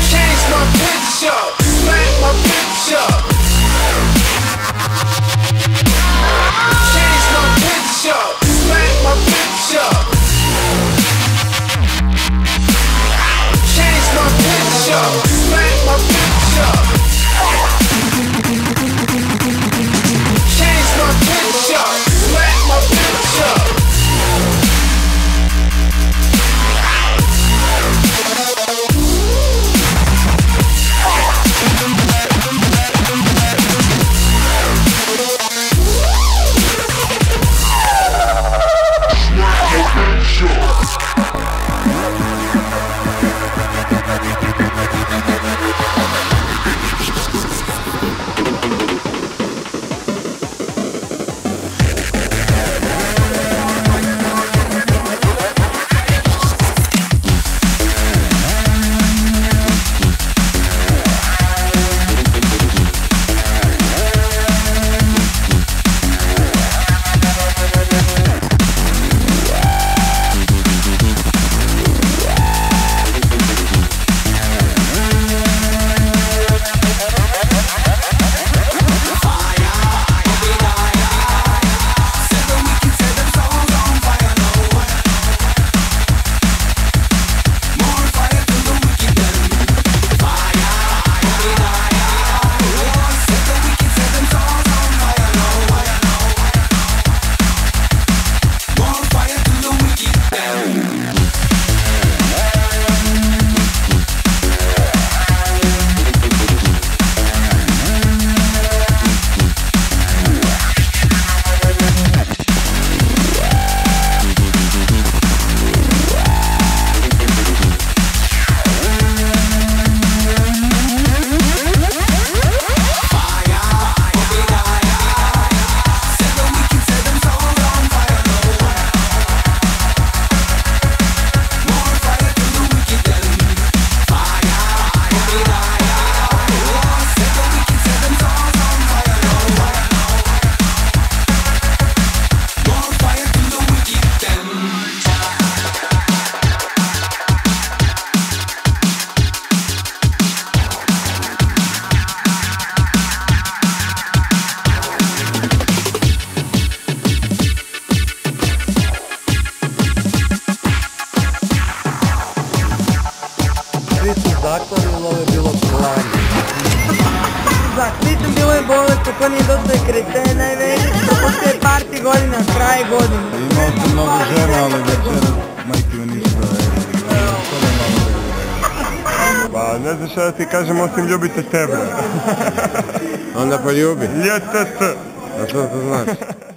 Change my picture, smack my picture. Change my picture, smack my picture. Change my picture, smack my picture. Change my picture, smack my picture. Zaklali, ovo je bilo klanje. Nisam bilo je bolest, ko nije dosta je kreten najveći, to postoje parti godina, kraj godine. Imao sam mnogo žena, ali večeras majke mi ništa Pa ne znaš šta da ti kažem osim ljubite tebe. Onda poljubi. Ljetete. A što to znači?